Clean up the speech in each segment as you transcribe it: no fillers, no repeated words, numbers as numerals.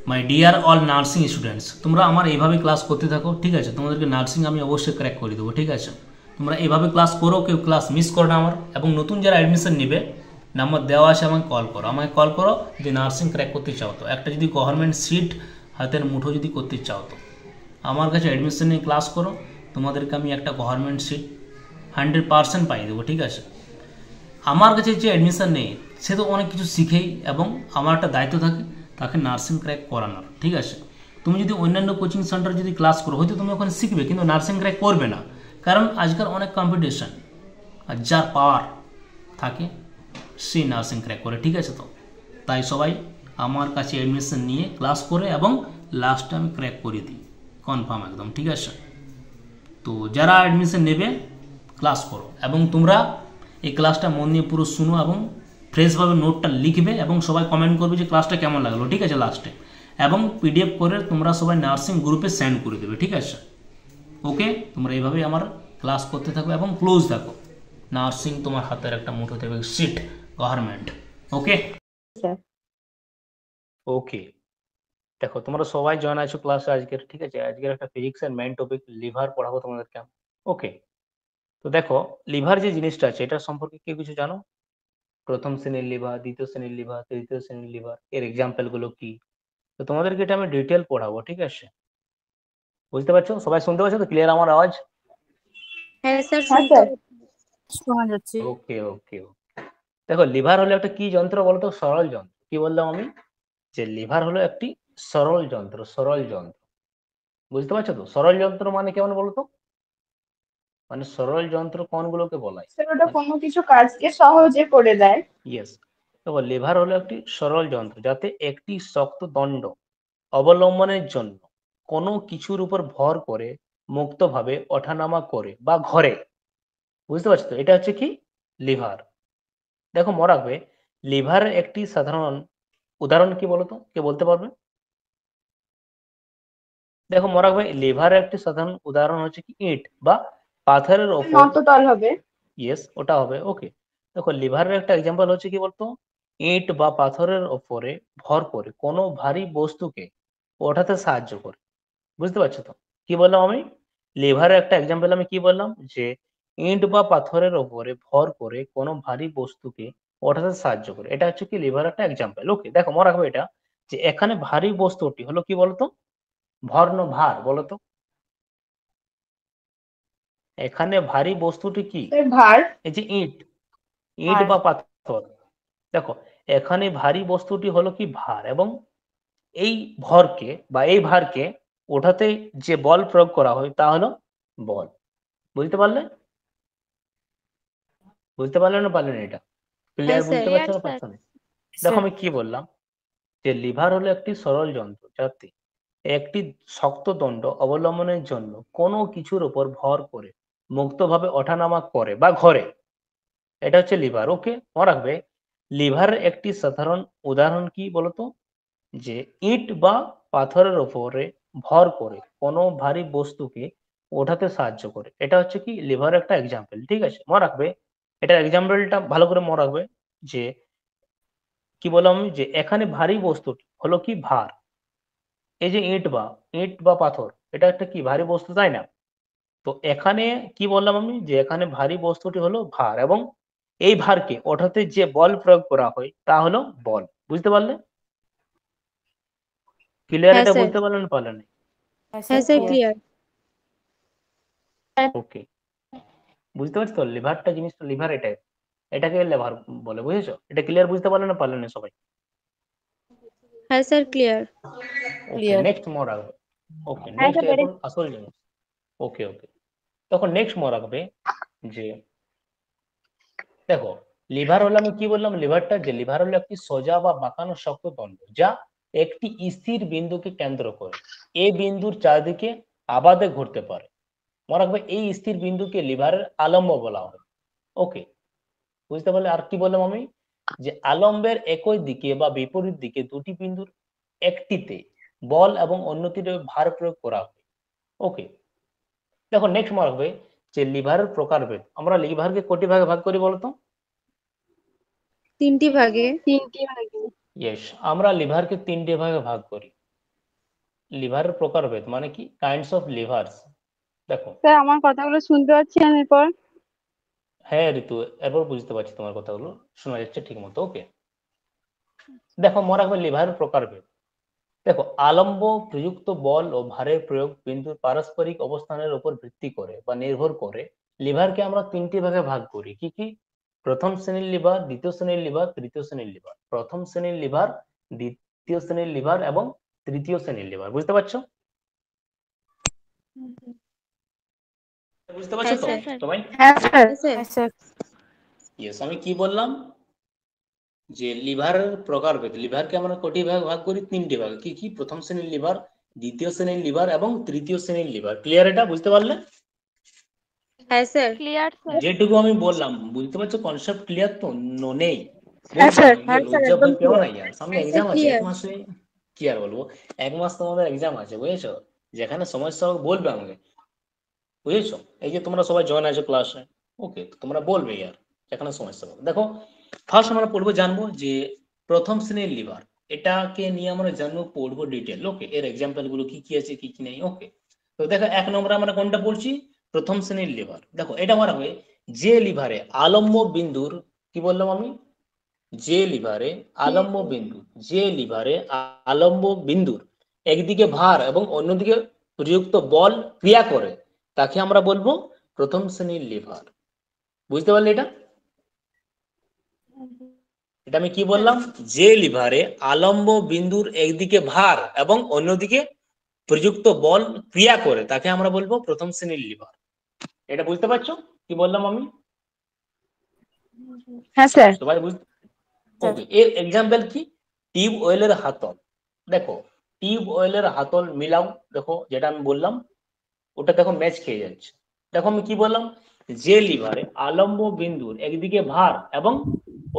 My dear all nursing students, তোমরা আমার এইভাবে ক্লাস করতে থাকো, ঠিক আছে? তোমাদেরকে নার্সিং আমি অবশ্যই ক্র্যাক করে দেবো, ঠিক আছে? তোমরা এইভাবে ক্লাস করো, কেউ ক্লাস মিস করো না আমার। এবং নতুন যারা অ্যাডমিশন নেবে, নাম্বার দেওয়া আছে, আমাকে কল করো। আমাকে কল করো যদি নার্সিং ক্র্যাক করতে চাও, তো একটা যদি গভর্নমেন্ট সিট হাতের মুঠো যদি করতে চাও, তো আমার কাছে অ্যাডমিশন নিয়ে ক্লাস করো, তোমাদেরকে আমি একটা গভর্নমেন্ট সিট 100% পাই দেবো, ঠিক আছে? আমার কাছে যে অ্যাডমিশন নেই, সে তো অনেক কিছু শিখেই, এবং আমার একটা দায়িত্ব থাকে তাকে নার্সিং ক্র্যাক করানোর, ঠিক আছে? তুমি যদি অন্যান্য কোচিং সেন্টার যদি ক্লাস করো, হয়তো তুমি ওখানে শিখবে, কিন্তু নার্সিং ক্র্যাক করবে না। কারণ আজকাল অনেক কম্পিটিশন, আর যার পাওয়ার থাকে সেই নার্সিং ক্র্যাক করে, ঠিক আছে? তো তাই সবাই আমার কাছে অ্যাডমিশন নিয়ে ক্লাস করে, এবং লাস্টে আমি ক্র্যাক করে দিই, কনফার্ম একদম, ঠিক আছে? তো যারা অ্যাডমিশন নেবে ক্লাস করো, এবং তোমরা এই ক্লাসটা মন দিয়ে পুরো শুনো, এবং ফ্রেশভাবে নোটটা লিখবে, এবং সবাই কমেন্ট করবে যে ক্লাসটা কেমন লাগলো, ঠিক আছে? লাস্টে এবং পিডিএফ করে তোমরা সবাই নার্সিং গ্রুপে সেন্ড করে দেবে, ঠিক আছে? ওকে, তোমরা এইভাবেই আমার ক্লাস করতে থাকো এবং ক্লোজ থাকো। নার্সিং তোমার হাতের একটা মুঠো দেবে seat, government. Okay sir. Okay, দেখো তোমরা সবাই জয়েন আছো ক্লাসে আজকের, ঠিক আছে? আজকের একটা ফিজিক্সের মেইন টপিক লিভার পড়াবো তোমাদেরকে। ওকে, তো দেখো, লিভার যে জিনিসটা আছে, এটা সম্পর্কে কেউ কিছু জানো? প্রথম শ্রেণীর লিভার, দ্বিতীয় শ্রেণীর লিভার, তৃতীয় শ্রেণীর লিভার, এর এক্সাম্পল গুলো কি? তো তোমাদেরকে এটা আমি ডিটেল পড়াবো, ঠিক আছে? বুঝতে পারছো? সবাই শুনতে পাচ্ছ তো? ক্লিয়ার আমার আওয়াজ? হ্যাঁ স্যার, হ্যাঁ শুনতে স্যার। শোনা যাচ্ছে। ওকে ওকে ওকে, দেখো, লিভার হলো একটা কি যন্ত্র বলতো? সরল যন্ত্র। কি বললাম আমি? যে লিভার হলো একটি সরল যন্ত্র, সরল যন্ত্র। বুঝতে পারছো তো? সরল যন্ত্র মানে কেমন বলতো? মানে সরল যন্ত্র কোনগুলোকে বলাই? স্যার ওটা কোনো কিছু কাজকে সহজে করে দেয়। ইয়েস, দেখো, লিভার হলো একটি সরল যন্ত্র যাতে একটি শক্ত দণ্ড অবলম্বনের জন্য কোনো কিছুর উপর ভর করে মুক্তভাবে ওঠানামা করে বা ঘরে। বুঝতে পারছো তো? এটা হচ্ছে কি? লিভার। দেখো, মনে রাখবে, লিভারের একটি সাধারণ উদাহরণ কি বলতো? কে বলতে পারবে? দেখো, মনে রাখবে, লিভারের একটি সাধারণ উদাহরণ হচ্ছে কি ইট বা পাথরের ওপর। নততল হবে। ইয়েস, ওটা হবে। ওকে, দেখো, লিভারের একটা এক্সাম্পল হচ্ছে কি বলতো? ইট বা পাথরের ওপরে ভর করে কোনো ভারী বস্তুকে ওঠাতে সাহায্য করে। বুঝতে পারছো তো? কি বললাম আমি? লিভারের একটা এক্সাম্পল আমি কি বললাম? যে ইট বা পাথরের ওপরে ভর করে কোনো ভারী বস্তুকে ওঠাতে সাহায্য করে। এটা হচ্ছে কি লিভার একটা এক্সাম্পল। ওকে, দেখো, মনে রাখবে এটা, যে এখানে ভারী বস্তুটি হলো কি বলতো? ভর না ভার বলতো? এখানে ভারী বস্তুটি কি? স্যার ভার। এই যে ইট, ইট বা পাথর। দেখো, এখানে ভারী বস্তুটি হলো কি ভার, এবং এই ভরকে বা এই ভারকে ওঠাতে যে বল প্রয়োগ করা হয় তা হলো বল। বুঝতে পারলে? বুঝতে পারলে না পারলে না? এটা হ্যাঁ ক্লিয়ার? স্যার। বুঝতে পারছো না পারছো না? দেখো, আমি কি বললাম? যে লিভার হলো একটি সরল যন্ত্র যাতে একটি শক্ত দণ্ড অবলম্বনের জন্য কোনো কিছুর উপর ভর করে মুক্তভাবে ওঠানামা করে বা ঘরে। এটা হচ্ছে লিভার। ওকে, মনে রাখবে, লিভারের একটি সাধারণ উদাহরণ কি বলতো? যে ইট বা পাথরের উপরে ভর করে কোনো ভারী বস্তুকে ওঠাতে সাহায্য করে। এটা হচ্ছে কি লিভারের একটা এক্সাম্পল, ঠিক আছে? মনে রাখবে, এটার এক্সাম্পলটা ভালো করে মনে রাখবে। যে কি বললাম আমি? যে এখানে ভারী বস্তুটি হলো কি ভার। এই যে ইট বা পাথর, এটা একটা কি ভারী বস্তু, তাই না? তো এখানে কি বললাম আমি? যে এখানে ভারী বস্তুটি হলো ভার, এবং এই ভারকে ওঠাতে যে বল প্রয়োগ করা হয় তা হলো বল। বুঝতে পারলে? ক্লিয়ার? হ্যাঁ এটা স্যার। বুঝতে পারলেন না পারলেন? হ্যাঁ স্যার, ক্লিয়ার। ওকে, বুঝতে পারছো তো? লিভারটা জিনিসটা, লিভার এটাই, এটাকে লিভার বলে। বুঝেছো? এটা ক্লিয়ার? বুঝতে পারলেন না পারলেন না সবাই? হ্যাঁ স্যার, ক্লিয়ার। ওকে, নেক্সট মনে রাখবে। ওকে, হ্যাঁ নেক্সট স্যার এখন আসল জিনিস। ওকে ওকে, তখন নেক্সট মনে রাখবে যে দেখো, লিভার হলো, আমি কি বললাম? লিভারটা, যে লিভার হলো একটি সোজা বা বাঁকানো শক্ত দণ্ড যা একটি স্থির বিন্দুকে কেন্দ্র করে এই বিন্দুর চারদিকে আবাদে ঘুরতে পারে। মনে রাখবে, এই স্থির বিন্দুকে লিভারের আলম্ব বলা হয়। ওকে, বুঝতে পারলে? আর কি বললাম আমি? যে আলম্বের একই দিকে বা বিপরীত দিকে দুটি বিন্দুর একটিতে বল এবং অন্যটিতে ভার প্রয়োগ করা হয়। ওকে, দেখো, নেক্সট মনে রাখবে যে লিভারের প্রকারভেদ। আমরা লিভারকে কটি ভাগে ভাগ করি বলতো? 3টি ভাগে। তিনটি ভাগে। ইয়েস, আমরা লিভারকে 3টে ভাগে ভাগ করি। লিভারের প্রকারভেদ মানে কি, কাইন্ডস অফ লিভারস। দেখো স্যার আমার কথাগুলো শুনতে পাচ্ছেন এরপর? হ্যাঁ ঋতু, এরপর বুঝতে পারছি তোমার কথাগুলো, শোনা যাচ্ছে ঠিক মতো। ওকে, দেখো মনে রাখবে লিভারের প্রকারভেদ। দেখো আলম্ব প্রযুক্ত বল ও ভারের প্রয়োগ বিন্দুর পারস্পরিক অবস্থানের উপর ভিত্তি করে বা নির্ভর করে লিভারকে আমরা তিনটি ভাগে ভাগ করি। কি কি? প্রথম শ্রেণীর লিভার, দ্বিতীয় শ্রেণীর লিভার, তৃতীয় শ্রেণীর লিভার। প্রথম শ্রেণীর লিভার, দ্বিতীয় শ্রেণীর লিভার এবং তৃতীয় শ্রেণীর লিভার। বুঝতে পারছো? বুঝতে পারছো হ্যাঁ তো স্যার। সবাই? হ্যাঁ স্যার। হ্যাঁ স্যার। ইয়েস, আমি কি বললাম যে লিভারের প্রকারভেদ, লিভারকে আমরা কটি ভাগ ভাগ করি? তিনটি ভাগ। কি কি? প্রথম শ্রেণীর লিভার, দ্বিতীয় শ্রেণীর লিভার এবং তৃতীয় শ্রেণীর লিভার। ক্লিয়ার? এটা বুঝতে পারলে? হ্যাঁ স্যার। Clear sir. যেটুকু আমি বললাম বুঝতে পারছো? কনসেপ্ট ক্লিয়ার তো? নেই হ্যাঁ বলছো? স্যার। হ্যাঁ স্যার লজ্জা একদম ভয় পেও ক্লিয়ার। না ইয়ার, সামনে হ্যাঁ স্যার এক্সাম আছে এক ক্লিয়ার। মাসে। কি আর বলবো, এক মাস তোমাদের এক্সাম আছে, বুঝেছো? যেখানে সমস্যা হবে বলবে আমাকে, বুঝেছো? এই যে তোমরা সবাই জয়েন আছো ক্লাসে, ওকে, তোমরা বলবে ইয়ার যেখানে সমস্যা হবে। দেখো ফার্স্ট আমরা পড়বো, জানবো যে প্রথম শ্রেণীর লিভার, এটাকে নিয়ে আমরা জানবো, পড়বো ডিটেল। ওকে, এর এক্সাম্পল গুলো কি কি আছে কি কি নেই। ওকে, তো দেখো এক নম্বরে আমরা কোনটা পড়ছি? প্রথম শ্রেণীর লিভার। দেখো এটা আমার হবে যে লিভারে আলম্ব বিন্দুর, কি বললাম আমি? যে লিভারে আলম্ব বিন্দু, যে লিভারে আলম্ব বিন্দুর একদিকে ভার এবং অন্যদিকে প্রযুক্ত বল ক্রিয়া করে তাকে আমরা বলবো প্রথম শ্রেণীর লিভার। বুঝতে পারলে এটা? এটা আমি কি বললাম? যে লিভারে আলম্ব বিন্দুর একদিকে ভার এবং অন্যদিকে প্রযুক্ত বল ক্রিয়া করে তাকে আমরা বলবো প্রথম শ্রেণীর লিভার। এটা বুঝতে পারছো কি বললাম আমি? হ্যাঁ স্যার। সবাই বুঝতে? ওকে, এর এক্সাম্পল কি? টিউব অয়েলের হাতল। দেখো টিউব অয়েলের হাতল মিলাও, দেখো যেটা আমি বললাম ওটা দেখো ম্যাচ খেয়ে যাচ্ছে। দেখো আমি কি বললাম? যে লিভারে আলম্ব বিন্দুর একদিকে ভার এবং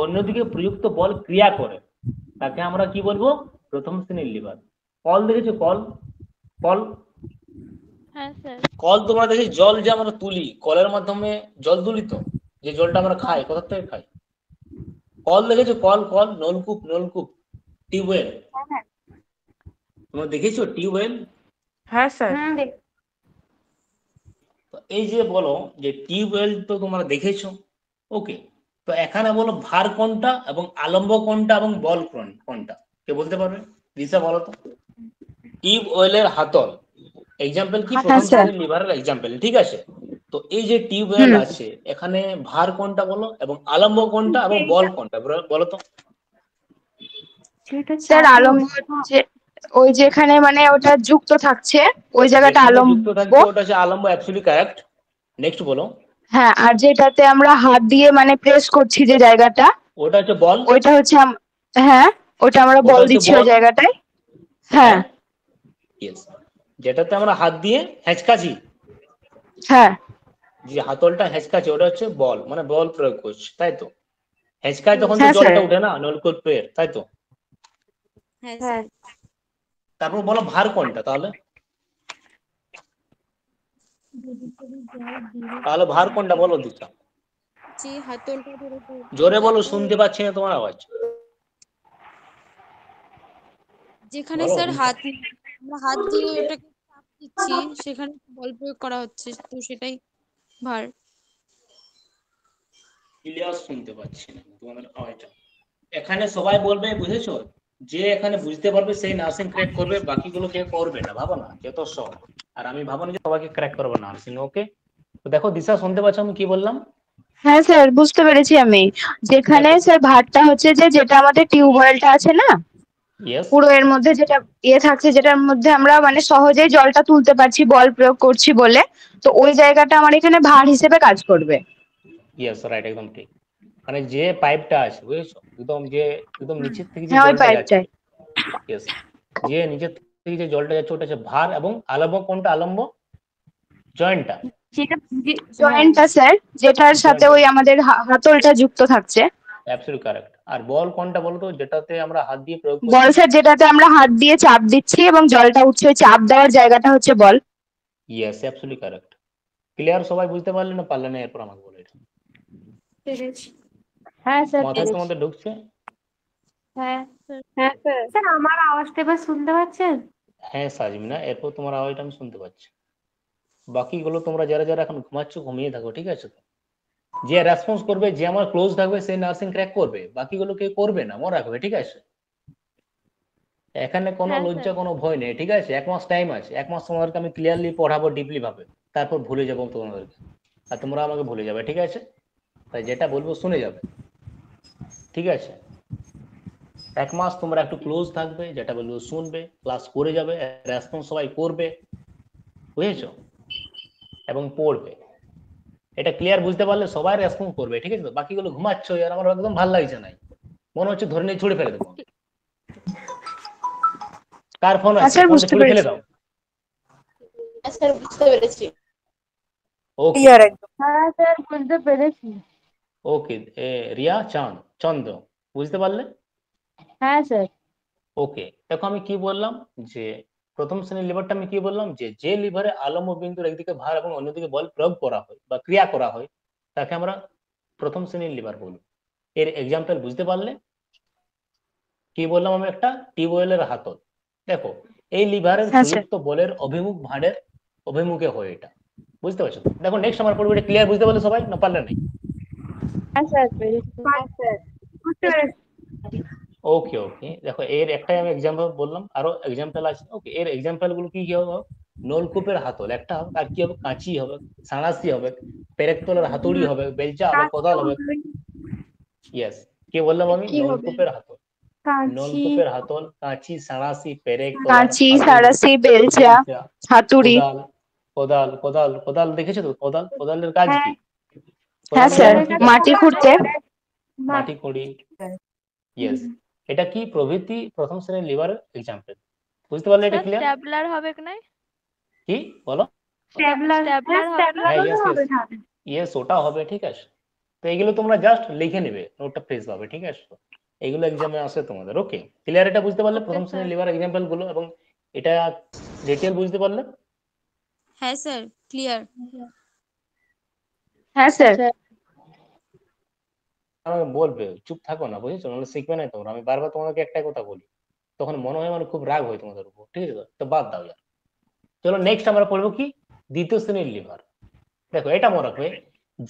অন্যদিকে প্রযুক্ত বল ক্রিয়া করে তাকে আমরা কি বলবো? প্রথম শ্রেণীর লিভার। কল দেখেছো? কল, কল, হ্যাঁ স্যার। কল তোমরা দেখি জল যে আমরা তুলি, কলের মাধ্যমে জল তুলি তো, যে জলটা আমরা খাই, কোথা থেকে খাই? কল দেখেছো? কল, কল, নলকূপ, নলকূপ, টিউবওয়েল। তোমরা দেখেছো টিউবওয়েল? হ্যাঁ স্যার। তো এই যে বলো যে টিউবওয়েল তো তোমরা দেখেছো, ওকে, তো এখানে বলো ভার কোনটা এবং আলম্ব কোনটা এবং বল কোনটা? কে বলতে পারবে? দিশা বলো তো। টিউবওয়েলের হাতল এক্সাম্পল কি? হ্যাঁ প্রথম স্যার। শ্রেণীর লিভারের এক্সাম্পল, ঠিক আছে? তো এই যে টিউবওয়েল আছে এখানে ভার কোনটা বলো এবং আলম্ব কোনটা এবং বল কোনটা বলো তো। স্যার আলম্ব হচ্ছে ওই যেখানে মানে ওটা যুক্ত থাকছে ওই জায়গাটা যেখানে আলম্ব। যুক্ত থাকছে ওটা হচ্ছে আলম্ব, অ্যাবসলিউটলি কারেক্ট। নেক্সট বলো। হ্যাঁ, আর যেটাতে আমরা হাত দিয়ে মানে প্রেস করছি যে জায়গাটা, ওটা হচ্ছে বল। ওইটা হচ্ছে হ্যাঁ, ওটা আমরা ওটা বল হচ্ছে দিচ্ছি ওই বল। জায়গাটায়। হ্যাঁ, হ্যাঁ ইয়েস, যেটাতে আমরা হাত দিয়ে হেঁচকাছি, হ্যাঁ যে হাতলটা হেঁচকাছি ওটা হচ্ছে বল, মানে বল প্রয়োগ করছে, তাই তো? হেঁচকায় তখন তো হ্যাঁ স্যার। জলটা উঠে না নলকূপের, তাই তো? হ্যাঁ স্যার। তারপর বলো ভার কোনটা তাহলে? তাহলে ভার কোনটা বলো দিশা? যে হাতলটা ধরে জোরে বলো, শুনতে পাচ্ছি না তোমার আওয়াজ। যেখানে বলো স্যার দিশা। আমরা হাত দিয়ে ওটাকে চাপ দিচ্ছি সেখানে বল প্রয়োগ করা হচ্ছে, তো সেটাই ভার। ক্লিয়ার শুনতে পাচ্ছি না তোমাদের আওয়াজটা। এখানে সবাই বলবে, বুঝেছো? যে এখানে বুঝতে পারবে সেই নার্সিং ক্র্যাক করবে, বাকিগুলো কেউ করবে না, ভাবো না যত সহজ। আর আমি ভাবো না যে সবাইকে ক্র্যাক করবো নার্সিং। ওকে, তো দেখো দিশা শুনতে পাচ্ছ আমি কি বললাম? হ্যাঁ স্যার, বুঝতে পেরেছি আমি। যেখানে দেখো, স্যার ভাতটা হচ্ছে যে যেটা আমাদের টিউবওয়েলটা আছে না, ইয়েস, পুরো এর মধ্যে যেটা থাকছে যেটার মধ্যে আমরা মানে সহজেই জলটা তুলতে পারছি বল প্রয়োগ করছি বলে, তো ওই জায়গাটা আমার এখানে ভার হিসেবে কাজ করবে। ইয়েস, রাইট, একদম ঠিক। মানে যে পাইপটা আছে, বুঝেছো, একদম যে একদম নিচের থেকে যে হ্যাঁ ওই জলটা যাচ্ছে, পাইপটাই। ইয়েস, যে নিচের থেকে যে জলটা যাচ্ছে ওটা হচ্ছে ভার, এবং আলম্ব কোনটা? আলম্ব জয়েন্টটা, যেটা জয়েন্টটা স্যার, যেটার সাথে জয়েন্টটা, ওই আমাদের হাতলটা যুক্ত থাকছে। Absolutely correct. আর বল কোনটা বলো তো, যেটাতে আমরা হাত দিয়ে প্রয়োগ বল করছি? স্যার যেটাতে আমরা হাত দিয়ে চাপ দিচ্ছি এবং জলটা উঠছে, ওই চাপ দেওয়ার জায়গাটা হচ্ছে বল। Yes, absolutely correct. ক্লিয়ার? সবাই বুঝতে পারলে না পারলে না এরপর আমাকে বলো। এটা হ্যাঁ স্যার মাথায় পেরেছি। তোমাদের ঢুকছে? হ্যাঁ হ্যাঁ স্যার। স্যার আমার আওয়াজটা এবার শুনতে পাচ্ছেন? হ্যাঁ সাজমিনা, এরপর তোমার আওয়াজটা আমি শুনতে পাচ্ছি। বাকিগুলো তোমরা যারা যারা এখন ঘুমাচ্ছ ঘুমিয়ে থাকো, ঠিক আছে তো? যে রেসপন্স করবে, যে আমার ক্লোজ থাকবে, সে নার্সিং ক্র্যাক করবে, বাকিগুলো কেউ করবে না, মনে রাখবে, ঠিক আছে? এখানে কোনো হ্যাঁ লজ্জা স্যার। কোনো ভয় নেই, ঠিক আছে? 1 মাস টাইম আছে, 1 মাস তোমাদেরকে আমি ক্লিয়ারলি পড়াবো ডিপলি ভাবে, তারপর ভুলে যাবো তোমাদেরকে, আর তোমরা আমাকে ভুলে যাবে, ঠিক আছে? তাই যেটা বলবো শুনে যাবে, ঠিক আছে? 1 মাস তোমরা একটু ক্লোজ থাকবে, যেটা বলবো শুনবে, ক্লাস করে যাবে, রেসপন্স সবাই করবে, বুঝেছো? এবং পড়বে। এটা ক্লিয়ার বুঝতে পারলে সবাই রেসপন্স করবে, ঠিক আছে? তো বাকিগুলো ঘুমাচ্ছ, আর আমার একদম ভালো লাগছে না, মনে হচ্ছে ধরে নিয়ে ছুড়ে ফেলে দেবো। কার ফোন আছে? স্যার ফোনটা বুঝতে ছুড়ে ফেলে পেরেছি। দাও। স্যার বুঝতে পেরেছি। ওকে হ্যাঁ স্যার বুঝতে পেরেছি। ওকে, রিয়া চন্দ্র, বুঝতে পারলে? হ্যাঁ স্যার। ওকে, দেখো আমি কি বললাম, যে প্রথম শ্রেণীর লিভারটা আমি কি বললাম, যে যে লিভারে আলম্ব বিন্দুর একদিকে ভার এবং অন্যদিকে বল প্রয়োগ করা হয় বা ক্রিয়া করা হয়, তাকে আমরা প্রথম শ্রেণীর লিভার বলবো। এর এক্সাম্পল বুঝতে পারলে? কি বললাম আমি? একটা টিউবওয়েলের হাতল। দেখো, এই লিভারের হ্যাঁ স্যার। প্রযুক্ত বলের অভিমুখ ভাঁড়ের অভিমুখে হয় এটা, বুঝতে পারছো? দেখো নেক্সট আমার পড়বে, এটা ক্লিয়ার বুঝতে পারলে সবাই, না পারলে নাই? হ্যাঁ স্যার পেরেছি। স্যার বুঝতে পেরেছি। ওকে ওকে, দেখো এর একটাই আমি এক্সাম্পল বললাম, আরো এক্সাম্পল আছে। ওকে, এর এক্সাম্পল গুলো কি কি হবে? নলকূপের হাতল একটা হবে, আর কি হবে? কাঁচি হবে, সাঁড়াশি হবে, পেরেকতলের হাতুড়ি হবে, বেলচা হবে, কোদাল হবে। ইয়েস, কি বললাম আমি? কি হবে? নলকূপের হাতল, কাঁচি, নলকূপের হাতল, কাঁচি, সাঁড়াশি, পেরেকতলার কাঁচি, হাতুড়ি, সাঁড়াশি, বেলচা, বেলচা, হাতুড়ি। কোদাল। কোদাল দেখেছো তো? কোদালের কাজ হ্যাঁ কি? হ্যাঁ কোদালের স্যার, কাজ কি? মাটি খুঁড়তে। মাটি কুড়ি। ইয়েস, এটা কি প্রভৃতি প্রথম শ্রেণীর লিভারের এক্সাম্পল। বুঝতে পারলে? এটা স্যার ক্লিয়ার? স্ট্যাবলার হবে কি নাই? কি বলো? স্ট্যাবলার, স্ট্যাবলার হবে না? হ্যাঁ ইয়েস ইয়েস ইয়েস, ওটা হবে, ঠিক আছে? তো এগুলো তোমরা জাস্ট লিখে নেবে, নোটটা ফ্রেশ পাবে, ঠিক আছে? এগুলো এক্সামে আসে তোমাদের। ওকে, ক্লিয়ার? এটা বুঝতে পারলে ওকে প্রথম স্যার। শ্রেণীর লিভার এক্সাম্পল গুলো, এবং এটা ডিটেল বুঝতে পারলে? হ্যাঁ স্যার, ক্লিয়ার। হ্যাঁ স্যার। আমাকে বলবে, চুপ থাকো না, বুঝেছো? নাহলে শিখবে না তোমরা। আমি বারবার তোমাদেরকে একটাই কথা বলি, তখন মনে হয় আমার খুব রাগ হয় তোমাদের উপর, ঠিক আছে? তো বাদ দাও ইয়ার। চলো নেক্সট আমরা পড়বো কি? দ্বিতীয় শ্রেণীর লিভার। দেখো এটা মনে রাখবে,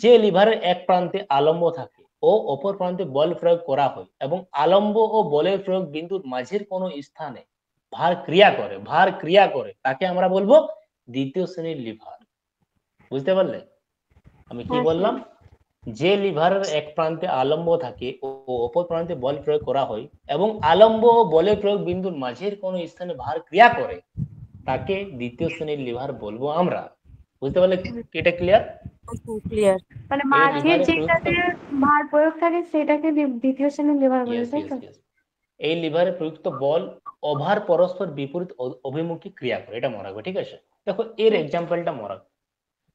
যে লিভারের এক প্রান্তে আলম্ব থাকে ও অপর প্রান্তে বল প্রয়োগ করা হয়, এবং আলম্ব ও বলের প্রয়োগ বিন্দুর মাঝের কোনো স্থানে ভার ক্রিয়া করে, তাকে আমরা বলবো দ্বিতীয় শ্রেণীর লিভার। বুঝতে পারলে আমি কি বললাম? যে লিভারের এক প্রান্তে আলম্ব থাকে ও অপর প্রান্তে বল প্রয়োগ করা হয়, এবং আলম্ব ও বলের প্রয়োগ বিন্দুর মাঝের কোনো স্থানে ভার ক্রিয়া করে, তাকে দ্বিতীয় শ্রেণীর লিভার বলবো আমরা। বুঝতে পারলে? এটা ক্লিয়ার? ক্লিয়ার। মানে এই মাঝের লিভারে যেটাতে ভার প্রয়োগ থাকে সেটাকে দ্বিতীয় শ্রেণীর লিভার বলে, ইয়েস তাই ইয়েস তো? ইয়েস, এই লিভারে প্রযুক্ত বল ওভার পরস্পর বিপরীত অভিমুখী ক্রিয়া করে, এটা মনে রাখবে, ঠিক আছে? দেখো এর এক্সাম্পলটা মনে রাখবে।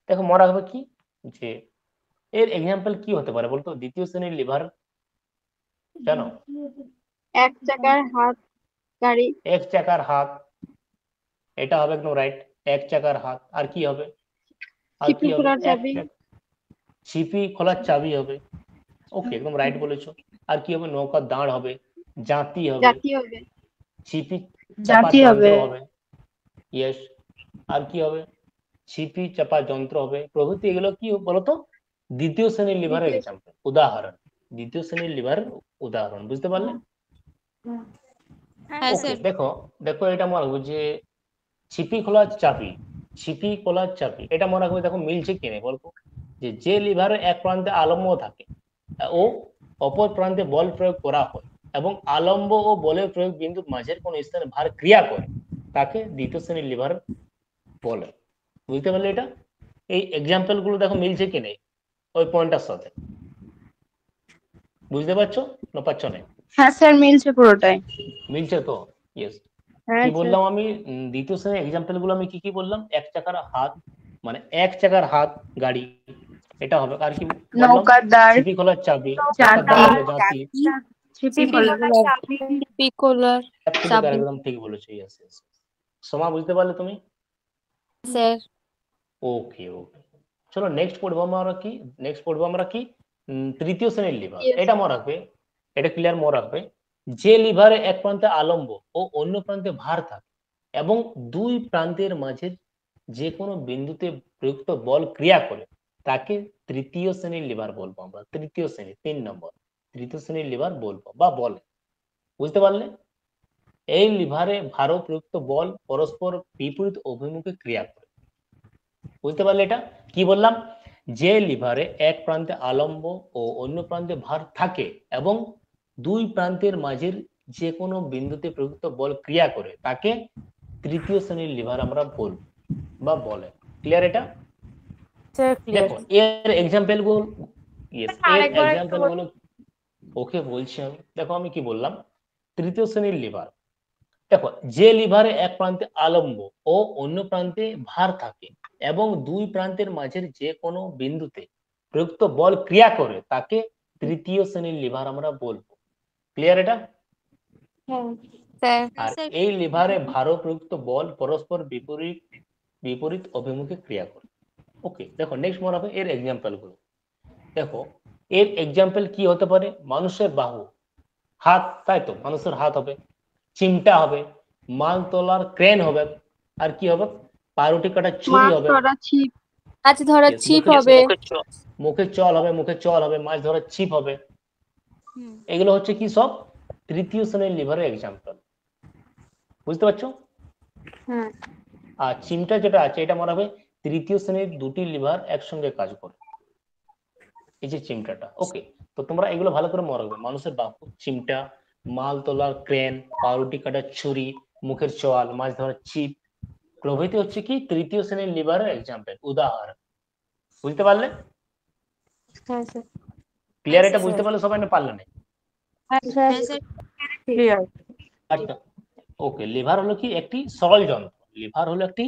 দেখো মনে রাখবে কি, যে এর এক্সাম্পল কি হতে পারে বলতো দ্বিতীয় শ্রেণীর লিভার? জানো? এক চাকার হাত গাড়ি। এক চাকার হাত, এটা হবে একদম রাইট। এক চাকার হাত, আর কি হবে? আর কি হবে? ছিপি খোলার চাবি হবে। ওকে, একদম রাইট বলেছো। আর কি হবে? নৌকার দাঁড় হবে, জাতি হবে, ছিপি চাপা যন্ত্র হবে। ইয়েস, আর কি হবে? ছিপি চাপা যন্ত্র হবে প্রভৃতি। এগুলো কি বলতো? দ্বিতীয় শ্রেণীর লিভারের এক্সাম্পল, উদাহরণ। দ্বিতীয় শ্রেণীর লিভারের উদাহরণ, বুঝতে পারলে? হ্যাঁ ওকে, স্যার। দেখো দেখো এটা মনে রাখবো, যে ছিপি খোলার চাবি, এটা মনে রাখবে। দেখো মিলছে কি নেই বলতো? যে লিভারের এক প্রান্তে আলম্ব থাকে ও অপর প্রান্তে বল প্রয়োগ করা হয়, এবং আলম্ব ও বলের প্রয়োগ বিন্দুর মাঝের কোন স্থানে ভার ক্রিয়া করে, তাকে দ্বিতীয় শ্রেণীর লিভার বলে। বুঝতে পারলে? এটা এই এক্সাম্পল গুলো দেখো মিলছে কি নেই ওই পয়েন্টটার সাথে? বুঝতে পারছো না পারছো না? হ্যাঁ স্যার মিলছে পুরোটাই। মিলছে তো? ইয়েস। হ্যাঁ কি স্যার। বললাম আমি? দ্বিতীয় শ্রেণীর এক্সাম্পল গুলো আমি কি কি বললাম? এক চাকার হাত, মানে এক চাকার হাত গাড়ি, এটা হবে। আর কি বললাম? নৌকার দাঁড়, ছিপি খোলার চাবি, জাতি, পিকোলার চাবি। একদম ঠিক বলেছো। ইয়েস ইয়েস, সোমা বুঝতে পারলে তুমি? স্যার ওকে ওকে, চলো নেক্সট পড়বো আমরা কি তৃতীয় শ্রেণীর লিভার। এটা মনে রাখবে, এটা ক্লিয়ার মনে রাখবে, যে লিভারে এক প্রান্তে আলম্ব ও অন্য প্রান্তে ভার থাকে এবং দুই প্রান্তের মাঝের যে কোনো বিন্দুতে প্রযুক্ত বল ক্রিয়া করে তাকে তৃতীয় শ্রেণীর লিভার বলবো আমরা। তৃতীয় শ্রেণী, 3 নম্বর, তৃতীয় শ্রেণীর লিভার বলবো বা বলে। বুঝতে পারলে? এই লিভারে ভারও প্রযুক্ত বল পরস্পর বিপরীত অভিমুখে ক্রিয়া করে। বুঝতে পারলে? এটা কি বললাম? যে লিভারে এক প্রান্তে আলম্ব ও অন্য প্রান্তে ভার থাকে এবং দুই প্রান্তের মাঝের যে কোনো বিন্দুতে প্রযুক্ত বল ক্রিয়া করে তাকে তৃতীয় শ্রেণীর লিভার আমরা বলবো বা বলে। ক্লিয়ার এটা? Sir clear. দেখো এর এক্সাম্পল গুলো, এর এক্সাম্পল গুলো ওকে বলছি আমি। দেখো আমি কি বললাম, তৃতীয় শ্রেণীর লিভার। দেখো যে লিভারে এক প্রান্তে আলম্ব ও অন্য প্রান্তে ভার থাকে এবং দুই প্রান্তের মাঝের যে কোনো বিন্দুতে প্রযুক্ত বল ক্রিয়া করে তাকে তৃতীয় শ্রেণীর লিভার আমরা বলবো। ক্লিয়ার এটা? স্যার আর এই লিভারে ভারও প্রযুক্ত বল পরস্পর বিপরীত অভিমুখে ক্রিয়া করে। ওকে, দেখো নেক্সট মনে হবে এর এক্সাম্পল গুলো। দেখো এর এক্সাম্পল কি হতে পারে? মানুষের বাহু, হাত, তাই তো, মানুষের হাত হবে, চিমটা হবে, মাল তোলার ক্রেন হবে, আর কি হবে? পাউরুটি কাটার ছুরি হবে, মাছ ধরার ছিপ হবে, মুখে চল হবে, মাছ ধরার ছিপ হবে। এগুলো হচ্ছে কি সব তৃতীয় শ্রেণীর লিভারের এক্সাম্পল। বুঝতে পারছো? হ্যাঁ আর চিমটা যেটা আছে এটা মনে হবে তৃতীয় শ্রেণীর দুটি লিভার একসঙ্গে কাজ করে, এই যে চিমটাটা। ওকে, তো তোমরা এগুলো ভালো করে মনে রাখবে। মানুষের বাহু, চিমটা, মাল তোলার ক্রেন, পাউরুটি কাটার ছুরি, মুখের চোয়াল, মাছ ধরার ছিপ প্রভৃতি হচ্ছে কি তৃতীয় শ্রেণীর লিভারের এক্সাম্পল, উদাহরণ। বুঝতে পারলে? হ্যাঁ স্যার ক্লিয়ার এটা? বুঝতে পারলে সবাই, না পারলে না? হ্যাঁ স্যার ক্লিয়ার। আচ্ছা, ওকে। লিভার হলো কি একটি সরল যন্ত্র। লিভার হলো একটি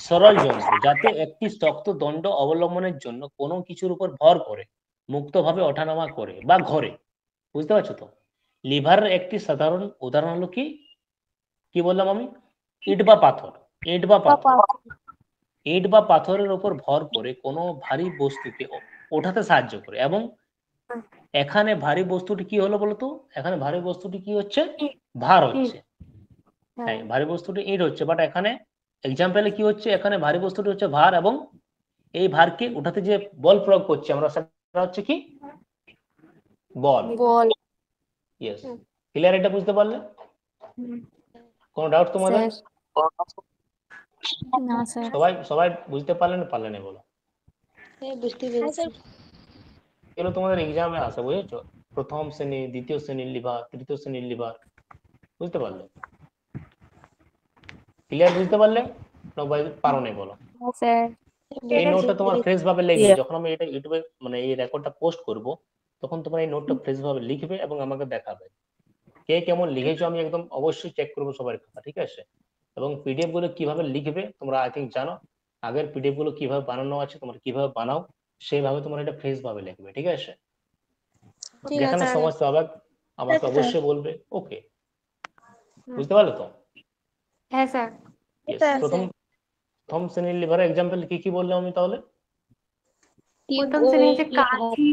সরল যন্ত্র যাতে একটি শক্ত দণ্ড অবলম্বনের জন্য কোনো কিছুর উপর ভর করে মুক্তভাবে ওঠানামা করে বা ঘোরে। বুঝতে পারছো তো? লিভারের একটি সাধারণ উদাহরণ হলো কি কি বললাম আমি? ইট বা পাথর। ইট বা পাথর, ইট বা পাথরের উপর ভর করে কোনো ভারী বস্তুকে ওঠাতে সাহায্য করে। এবং এখানে ভারী বস্তুটি কি হলো বলতো? এখানে ভারী বস্তুটি কি হচ্ছে? ভার হচ্ছে। হ্যাঁ, ভারী বস্তুটি ইট হচ্ছে, বাট এখানে এক্সাম্পলে কি হচ্ছে? এখানে ভারী বস্তুটি হচ্ছে ভার এবং এই ভারকে উঠাতে যে বল প্রয়োগ করছি আমরা সেটা হচ্ছে কি? বল। বল। ইয়েস, ক্লিয়ার এটা? বুঝতে পারলে? কোনো ডাউট তোমাদের? না স্যার। সবাই সবাই বুঝতে পারলে না পারলে না বলো? বুঝতে পেরেছি। এগুলো তোমাদের এক্সামে আসে, বুঝেছো? প্রথম শ্রেণী, দ্বিতীয় শ্রেণীর লিভার, তৃতীয় শ্রেণীর লিভার। বুঝতে পারলে? ক্লিয়ার? বুঝতে পারলে না ভাই? পারো না বলো? স্যার এই নোটটা তোমার ফ্রেশ ভাবে লিখবে। যখন আমি এটা ইউটিউবে মানে এই রেকর্ডটা পোস্ট করব তখন তোমার এই নোটটা ফ্রেশ ভাবে লিখবে এবং আমাকে দেখাবে কে কেমন লিখেছো। আমি একদম অবশ্যই চেক করবো সবার কথা, ঠিক আছে? এবং পিডিএফ গুলো কিভাবে লিখবে তোমরা আই থিঙ্ক জানো। আগের পিডিএফ গুলো কিভাবে বানানো আছে, তোমরা কিভাবে বানাও সেইভাবে তোমরা এটা ফ্রেশ ভাবে লিখবে, ঠিক আছে? যেখানে সমস্যা হবে আমাকে অবশ্যই বলবে। ওকে, বুঝতে পারলে তো? হ্যাঁ স্যার। Yes, প্রথম শ্রেণীর লিভারের এক্সাম্পল কি কি বললাম আমি তাহলে? প্রথম শ্রেণীতে কাঁচি,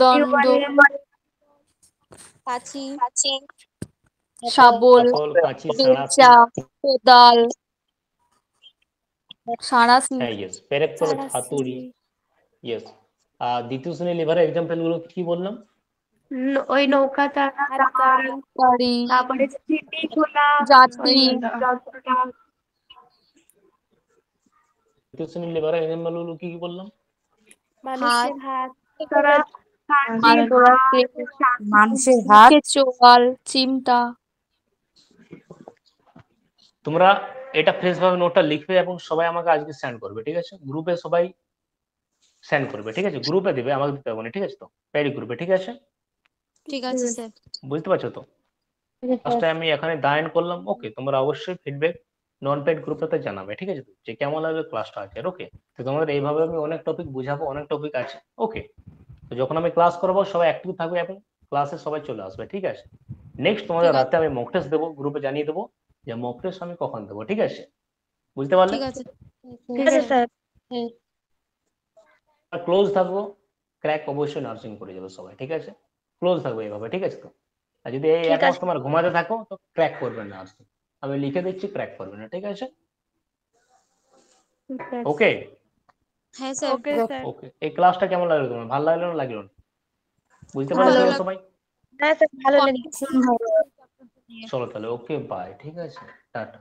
দণ্ড, কাঁচি, শাবল, কাঁচি, বেলচা, কোদাল, সাঁড়াশি, হ্যাঁ ইয়েস, পেরেক, হাতুড়ি। ইয়েস। আর দ্বিতীয় শ্রেণীর লিভারের এক্সাম্পল গুলো কি বললাম? ওই নৌকা টানা, গাড়ি, তারপরে ছিপি খোলা, জাতি, দ্বিতীয় শ্রেণীর লিভারের এক্সাম্পল গুলো কি কি বললাম? মানুষের হাত, চোয়াল, চিমটা। তোমরা এটা ফ্রেশ ভাবে নোটটা লিখবে এবং সবাই আমাকে আজকে সেন্ড করবে, ঠিক আছে? গ্রুপে সবাই সেন্ড করবে, ঠিক আছে? গ্রুপে দিবে, আমাকে দিতে হবে না, ঠিক আছে? তো প্যারি গ্রুপে, ঠিক আছে? ঠিক আছে স্যার। বুঝতে পারছো তো? ফার্স্টে আমি এখানে দাঁড়ান করলাম। ওকে, তোমরা অবশ্যই ফিডব্যাক নন পেড গ্রুপেতে জানাবে, ঠিক আছে? যে কেমন লাগলো ক্লাসটা আছে। ওকে, তো তোমাদের এইভাবে আমি অনেক টপিক বুঝাবো, অনেক টপিক আছে। ওকে, তো যখন আমি ক্লাস করবো সবাই অ্যাক্টিভ থাকবে এবং ক্লাসে সবাই চলে আসবে, ঠিক আছে? নেক্সট তোমাদের রাতে আমি মক টেস্ট দেবো, গ্রুপে জানিয়ে দেবো যে মক টেস্ট আমি কখন দেবো, ঠিক আছে? বুঝতে পারলে? ঠিক আছে। ঠিক আছে স্যার। ক্লোজ থাকবো, ক্র্যাক অবশ্যই নার্সিং করে যাবে সবাই, ঠিক আছে? ক্লোজ থাকবে এইভাবে, ঠিক আছে? তো আর যদি এই এক মাস তোমার ঘুমাতে থাকো তো ক্র্যাক করবে নার্সিং। আমি লিখে দিচ্ছি, ক্র্যাক করবে না, ঠিক আছে? ঠিক আছে। ওকে হ্যাঁ স্যার। ওকে স্যার। ওকে। এই ক্লাসটা কেমন লাগলো তোমার? ভালো লাগলো না লাগলো না? বুঝতে ভালো পারছো লাগলো। সবাই? হ্যাঁ স্যার ভালো লেগেছে। চলো তাহলে, ওকে বাই, ঠিক আছে, টাটা।